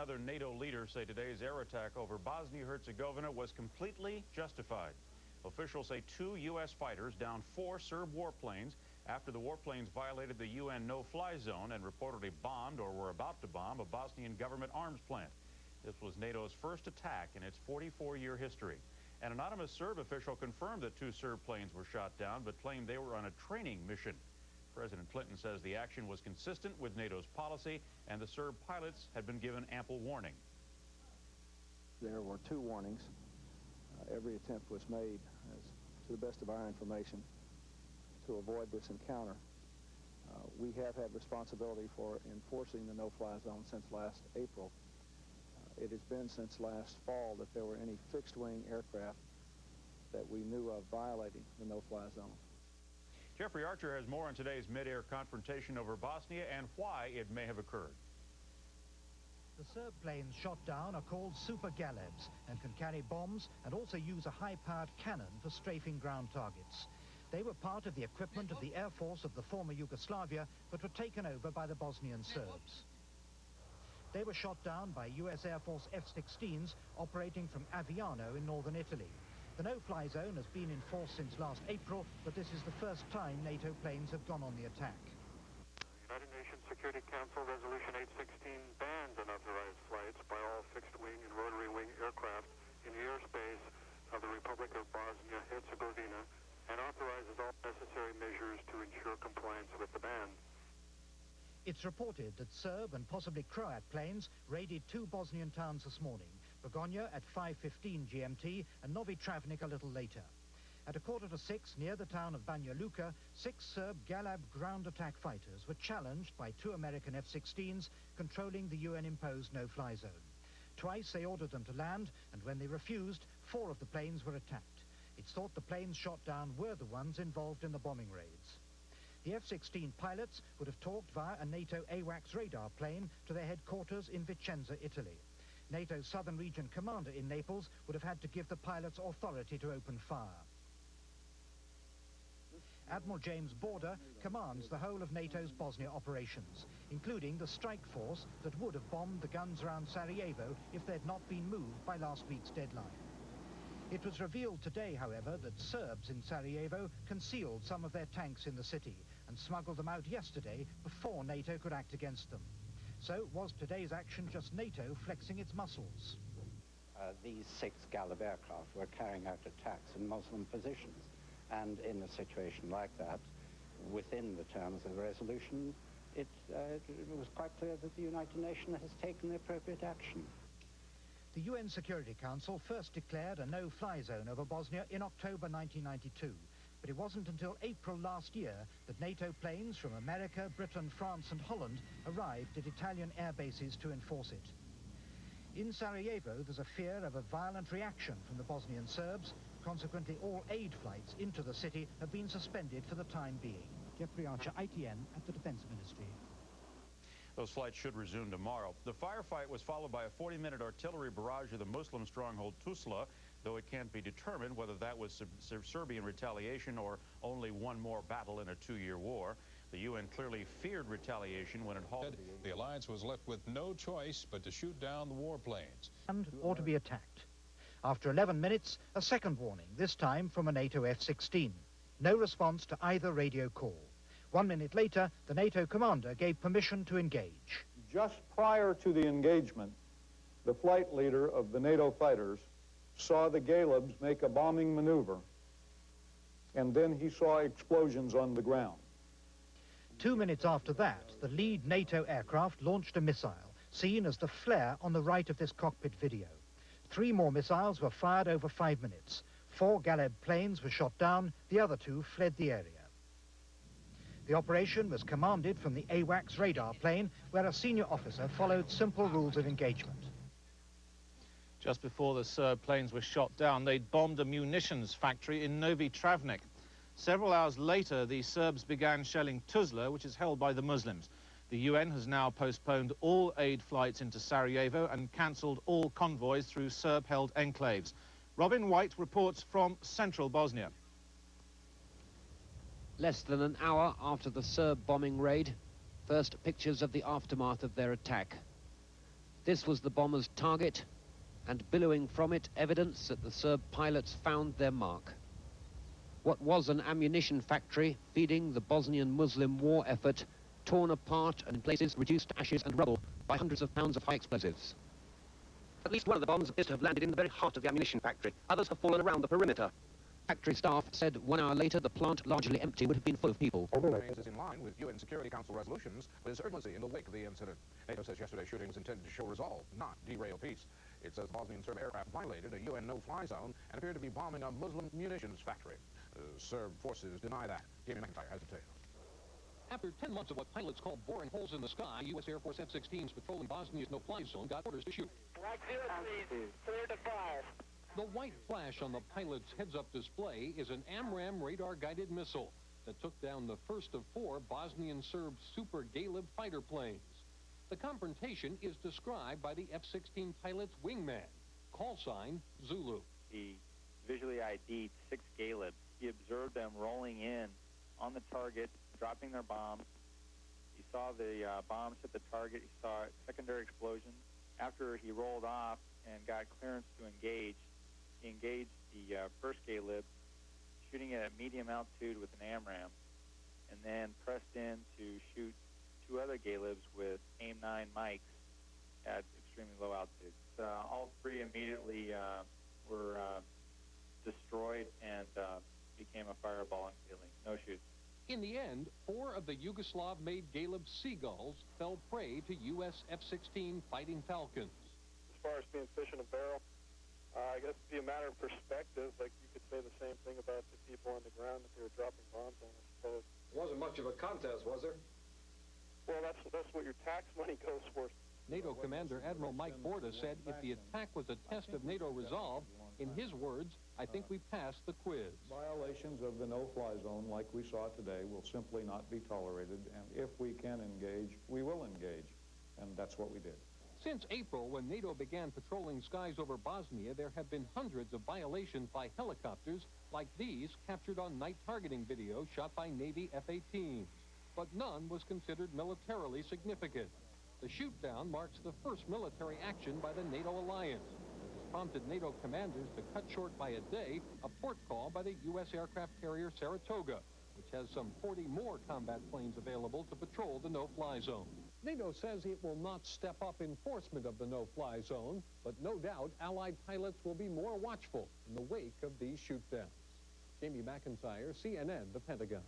another NATO leader say today's air attack over Bosnia-Herzegovina was completely justified. Officials say 2 U.S. fighters downed 4 Serb warplanes after the warplanes violated the UN no-fly zone and reportedly bombed or were about to bomb a Bosnian government arms plant. This was NATO's first attack in its 44-year history. An anonymous Serb official confirmed that 2 Serb planes were shot down, but claimed they were on a training mission. President Clinton says the action was consistent with NATO's policy, and the Serb pilots had been given ample warning. There were 2 warnings. Every attempt was made, to the best of our information, to avoid this encounter. We have had responsibility for enforcing the no-fly zone since last April. It has been since last fall that there were any fixed-wing aircraft that we knew of violating the no-fly zone. Jeffrey Archer has more on today's mid-air confrontation over Bosnia and why it may have occurred. The Serb planes shot down are called Super Galebs and can carry bombs and also use a high-powered cannon for strafing ground targets. They were part of the equipment of the Air Force of the former Yugoslavia, but were taken over by the Bosnian Serbs. They were shot down by US Air Force F-16s operating from Aviano in northern Italy. The no-fly zone has been in force since last April, but this is the first time NATO planes have gone on the attack. United Nations Security Council Resolution 816 bans unauthorized flights by all fixed-wing and rotary-wing aircraft in the airspace of the Republic of Bosnia-Herzegovina and authorizes all necessary measures to ensure compliance with the ban. It's reported that Serb and possibly Croat planes raided 2 Bosnian towns this morning, Begonja at 5:15 GMT and Novi Travnik a little later. At 5:45 near the town of Banja Luka, 6 Serb Galeb ground attack fighters were challenged by 2 American F-16s controlling the UN-imposed no-fly zone. Twice they ordered them to land, and when they refused, 4 of the planes were attacked. It's thought the planes shot down were the ones involved in the bombing raids. The F-16 pilots would have talked via a NATO AWACS radar plane to their headquarters in Vicenza, Italy. NATO's southern region commander in Naples would have had to give the pilots authority to open fire. Admiral James Border commands the whole of NATO's Bosnia operations, including the strike force that would have bombed the guns around Sarajevo if they'd not been moved by last week's deadline. It was revealed today, however, that Serbs in Sarajevo concealed some of their tanks in the city and smuggled them out yesterday before NATO could act against them. So was today's action just NATO flexing its muscles? These 6 Galeb aircraft were carrying out attacks in Muslim positions. And in a situation like that, within the terms of the resolution, it was quite clear that the United Nations has taken the appropriate action. The UN Security Council first declared a no-fly zone over Bosnia in October 1992, but it wasn't until April last year that NATO planes from America, Britain, France and Holland arrived at Italian air bases to enforce it. In Sarajevo, there's a fear of a violent reaction from the Bosnian Serbs. Consequently, all aid flights into the city have been suspended for the time being. Jeffrey Archer, ITN at the Defense Ministry. Those flights should resume tomorrow. The firefight was followed by a 40-minute artillery barrage of the Muslim stronghold Tuzla, though it can't be determined whether that was Serbian retaliation or only one more battle in a 2-year war. The UN clearly feared retaliation when it halted. The alliance was left with no choice but to shoot down the warplanes. And or to be attacked. After 11 minutes, a second warning, this time from a NATO F-16. No response to either radio call. 1 minute later, the NATO commander gave permission to engage. Just prior to the engagement, the flight leader of the NATO fighters saw the Galebs make a bombing maneuver, and then he saw explosions on the ground. 2 minutes after that, the lead NATO aircraft launched a missile, seen as the flare on the right of this cockpit video. 3 more missiles were fired over 5 minutes. 4 Galeb planes were shot down, the other 2 fled the area. The operation was commanded from the AWACS radar plane, where a senior officer followed simple rules of engagement. Just before the Serb planes were shot down, they'd bombed a munitions factory in Novi Travnik. Several hours later, the Serbs began shelling Tuzla, which is held by the Muslims. The UN has now postponed all aid flights into Sarajevo and cancelled all convoys through Serb-held enclaves. Robin White reports from central Bosnia. Less than an hour after the Serb bombing raid, first pictures of the aftermath of their attack. This was the bomber's target, and billowing from it, evidence that the Serb pilots found their mark. What was an ammunition factory feeding the Bosnian Muslim war effort, torn apart and in places reduced to ashes and rubble by hundreds of pounds of high explosives. At least one of the bombs appears to have landed in the very heart of the ammunition factory. Others have fallen around the perimeter. Factory staff said 1 hour later the plant, largely empty, would have been full of people. Remains is in line with UN Security Council resolutions, but is urgency in the wake of the incident. NATO says yesterday's shooting was intended to show resolve, not derail peace. It says Bosnian Serb aircraft violated a UN no-fly zone and appeared to be bombing a Muslim munitions factory. Serb forces deny that. Jamie McIntyre has details. After 10 months of what pilots call boring holes in the sky, U.S. Air Force F-16s patrolling Bosnia's no-fly zone got orders to shoot. Black 03, clear to fire. The white flash on the pilot's heads-up display is an AMRAAM radar-guided missile that took down the first of 4 Bosnian Serb Super Galeb fighter planes. The confrontation is described by the F-16 pilot's wingman, call sign Zulu. He visually ID'd 6 Galebs. He observed them rolling in on the target, dropping their bombs. He saw the bombs hit the target. He saw secondary explosions. After he rolled off and got clearance to engage, he engaged the first Galeb, shooting it at medium altitude with an AMRAAM, and then pressed in to shoot 2 other Galebs with AIM-9 mics at extremely low altitude. All 3 immediately were destroyed and became a fireball unveiling. No shoots. In the end, 4 of the Yugoslav-made Galeb Seagulls fell prey to U.S. F-16 Fighting Falcons. As far as being fish in a barrel, I guess it'd be a matter of perspective. Like, you could say the same thing about the people on the ground that they were dropping bombs on, I suppose. It wasn't much of a contest, was there? Well, that's what your tax money goes for. NATO Commander Admiral Mike Borda said if the attack was a test of NATO resolve, in his words, I think we passed the quiz. Violations of the no-fly zone like we saw today will simply not be tolerated, and if we can engage, we will engage, and that's what we did. Since April, when NATO began patrolling skies over Bosnia, there have been hundreds of violations by helicopters like these captured on night targeting video shot by Navy F-18s. But none was considered militarily significant. The shoot-down marks the first military action by the NATO alliance. It has prompted NATO commanders to cut short by a day a port call by the U.S. aircraft carrier Saratoga, which has some 40 more combat planes available to patrol the no-fly zone. NATO says it will not step up enforcement of the no-fly zone, but no doubt Allied pilots will be more watchful in the wake of these shoot-downs. Jamie McIntyre, CNN, The Pentagon.